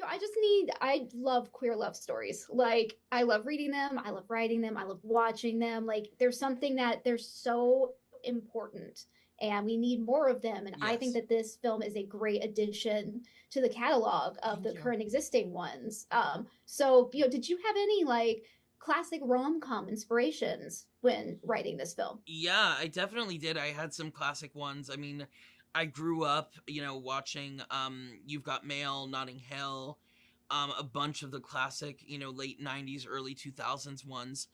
I love queer love stories. Like, I love reading them, I love writing them, I love watching them. Like, there's something that they're so important and we need more of them. And I think Yes. that this film is a great addition to the catalog of Thank the you. current existing ones. So, did you have any like classic rom-com inspirations when writing this film? Yeah, I definitely did. I had some classic ones. I mean, I grew up, watching You've Got Mail, Notting Hill, a bunch of the classic, late 90s, early 2000s ones.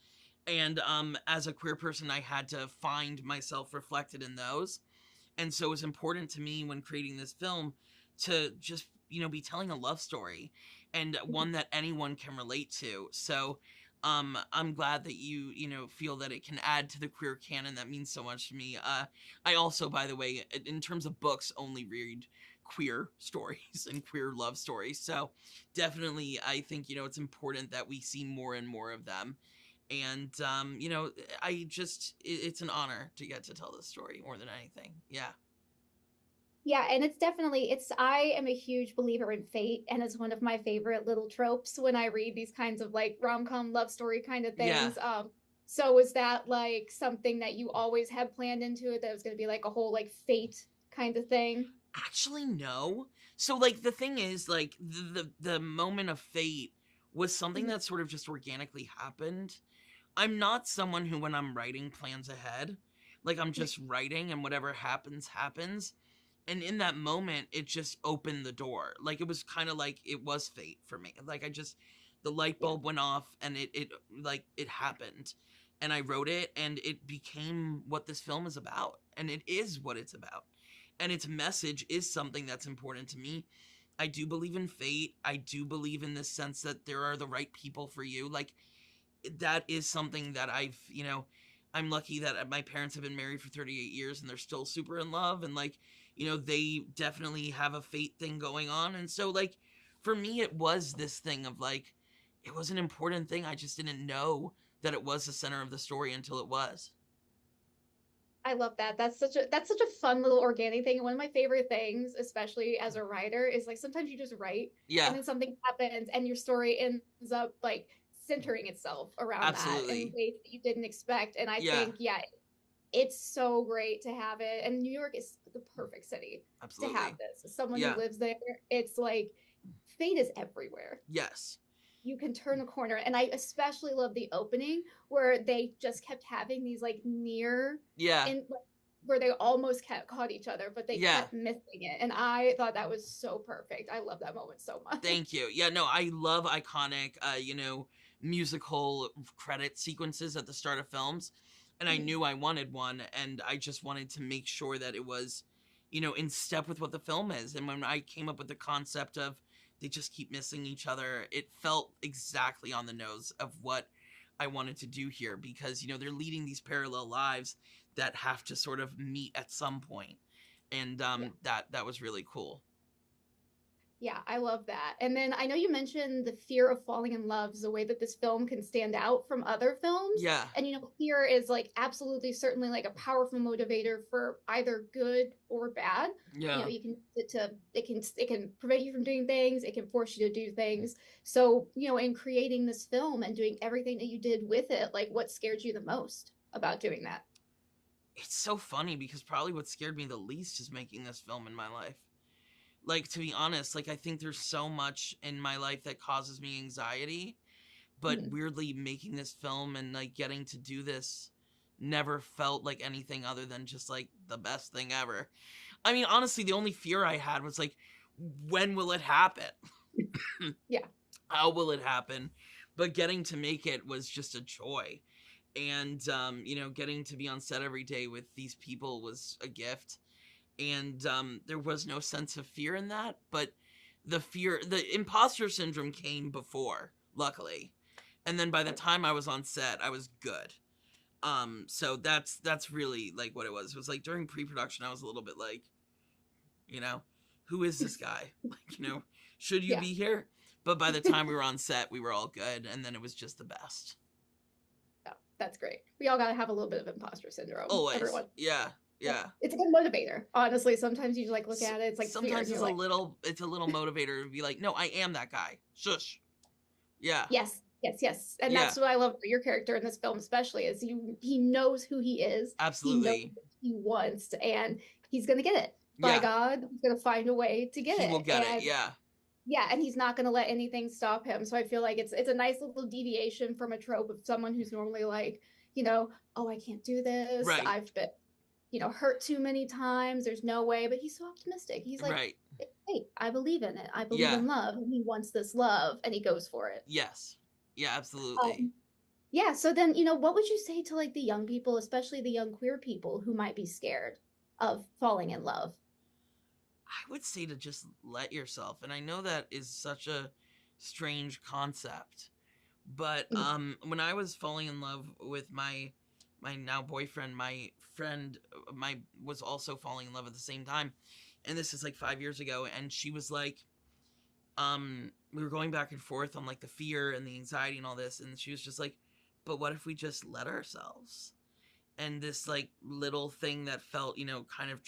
And as a queer person, I had to find myself reflected in those. And so it was important to me when creating this film to just, be telling a love story and one that anyone can relate to. So I'm glad that you feel that it can add to the queer canon. That means so much to me. I also, by the way, in terms of books, only read queer stories and queer love stories. So definitely I think, it's important that we see more and more of them. And it's an honor to get to tell this story more than anything. Yeah. Yeah, and I am a huge believer in fate, and it's one of my favorite little tropes when I read these kinds of like rom-com love story kind of Yeah. things. So was that like something that you always had planned into it that was going to be like a whole like fate kind of thing? Actually, no. So like the thing is, like the moment of fate was something Mhm. that sort of just organically happened. I'm not someone who when I'm writing plans ahead. Like I'm just writing and whatever happens happens. And in that moment it just opened the door. Like it was kind of like it was fate for me. Like the light Yeah. bulb went off and it like it happened. And I wrote it and it became what this film is about. And it is what it's about. And its message is something that's important to me. I do believe in fate. I do believe in this sense that there are the right people for you. Like that is something that I'm lucky that my parents have been married for 38 years and they're still super in love and like, they definitely have a fate thing going on. And so like for me it was this thing of like it was an important thing. I just didn't know that it was the center of the story until it was. I love that. That's such a fun little organic thing. One of my favorite things, especially as a writer, is like sometimes you just write and Yeah, then something happens and your story ends up like centering itself around that in absolutely. ways that you didn't expect. And I Yeah, think, yeah, it's so great to have it. And New York is the perfect city to have absolutely. this. As someone who Yeah. lives there, it's like fate is everywhere. Yes. You can turn a corner. And I especially love the opening where they just kept having these like near Yeah. and like, where they almost kept caught each other, but they Yeah. kept missing it. And I thought that was so perfect. I love that moment so Thank much. you. Yeah, no, I love iconic, musical credit sequences at the start of films. And I knew I wanted one, and I just wanted to make sure that it was, in step with what the film is. And when I came up with the concept of they just keep missing each other, it felt exactly on the nose of what I wanted to do here because, they're leading these parallel lives that have to sort of meet at some point. And Yeah. that was really cool. Yeah, I love that. And then I know you mentioned the fear of falling in love is a way that this film can stand out from other films. Yeah. And fear is like absolutely certainly like a powerful motivator for either good or bad. Yeah. You can it can prevent you from doing things, it can force you to do things. So, in creating this film and doing everything that you did with it, like what scared you the most about doing that? It's so funny because probably what scared me the least is making this film in my life. Like, to be honest, like, I think there's so much in my life that causes me anxiety, but Mhm. weirdly, making this film and, like, getting to do this never felt like anything other than just, like, the best thing ever. I mean, honestly, the only fear I had was, like, when will it happen? Yeah. How will it happen? But getting to make it was just a joy. And, getting to be on set every day with these people was a gift. And there was no sense of fear in that, but the imposter syndrome came before, luckily. And then by the time I was on set, I was good. So that's really like what it was. It was like during pre-production, I was a little bit like, you know, who is this guy? Like, should you Yeah. be here? But by the time we were on set, we were all good, and then it was just the best. Yeah, that's great. We all got to have a little bit of imposter syndrome. Always, Everyone. yeah. Yeah. It's a good motivator, honestly. Sometimes you like look at it, it's like fear, and Sometimes you're like, it's a little motivator to be like, no, I am that guy. Shush. Yeah. yes, yes, yes. And Yeah. that's what I love about your character in this film, especially, is he knows who he is, he knows Absolutely. what he wants, and he's gonna get it. By Yeah. God, he's gonna find a way to get He will it. get it. And Yeah. yeah, and he's not gonna let anything stop him. So I feel like it's a nice little deviation from a trope of someone who's normally like, oh, I can't do this. Right. I've been, hurt too many times. There's no way. But he's so optimistic. He's like, Right. hey, I believe in it. I believe Yeah. in love. And he wants this love, and he goes for it. Yes. Yeah, absolutely. Yeah. So then, what would you say to like the young people, especially the young queer people who might be scared of falling in love? I would say to just let yourself. And I know that is such a strange concept. But when I was falling in love with my now boyfriend, my friend was also falling in love at the same time. And this is like 5 years ago, and she was like, we were going back and forth on like the fear and the anxiety and all this, and she was just like, but what if we just let ourselves? And this like little thing that felt, kind of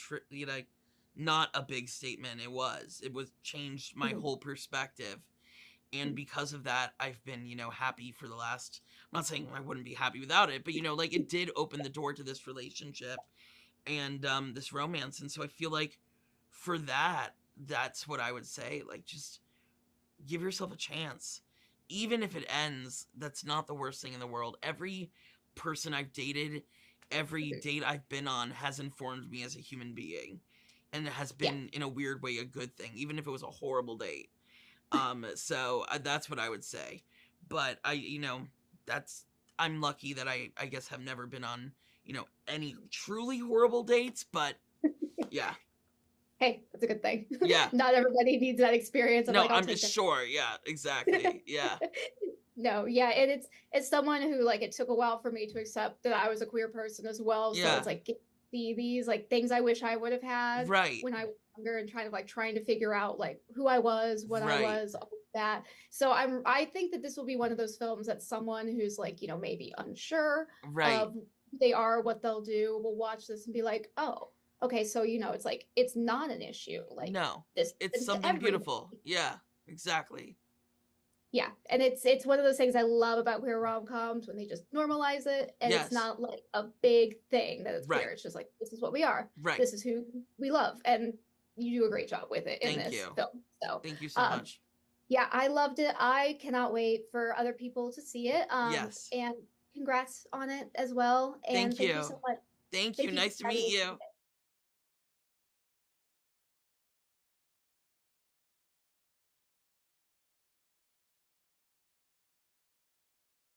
like not a big statement. It was changed my whole perspective. And because of that, I've been, happy for the last, I'm not saying I wouldn't be happy without it, but, like it did open the door to this relationship and this romance. And so I feel like for that, that's what I would say. Like, just give yourself a chance. Even if it ends, that's not the worst thing in the world. Every person I've dated, every date I've been on has informed me as a human being. And it has been, in a weird way, a good thing, even if it was a horrible date. So that's what I would say. But I'm lucky that I guess have never been on, any truly horrible dates, but yeah. Hey, that's a good thing. Yeah. Not everybody needs that experience. No, I'm just sure. Yeah, exactly. Yeah. No, yeah, and it's someone who like it took a while for me to accept that I was a queer person as well. So it's like see these like things I wish I would have had when I was younger, and trying to figure out like who I was, what I was, all of that. So I think that this will be one of those films that someone who's like, maybe unsure of who they are, what they'll do, will watch this and be like, oh, okay, so it's like it's not an issue. Like no, it's something beautiful. Yeah, exactly. Yeah, and it's one of those things I love about queer rom-coms, when they just normalize it, and it's not like a big thing that it's queer. It's just like, this is what we are. This is who we love, and you do a great job with it in this film. So thank you so much. Yeah, I loved it. I cannot wait for other people to see it. And congrats on it as well. And thank you so much. Thank you. Nice to meet you.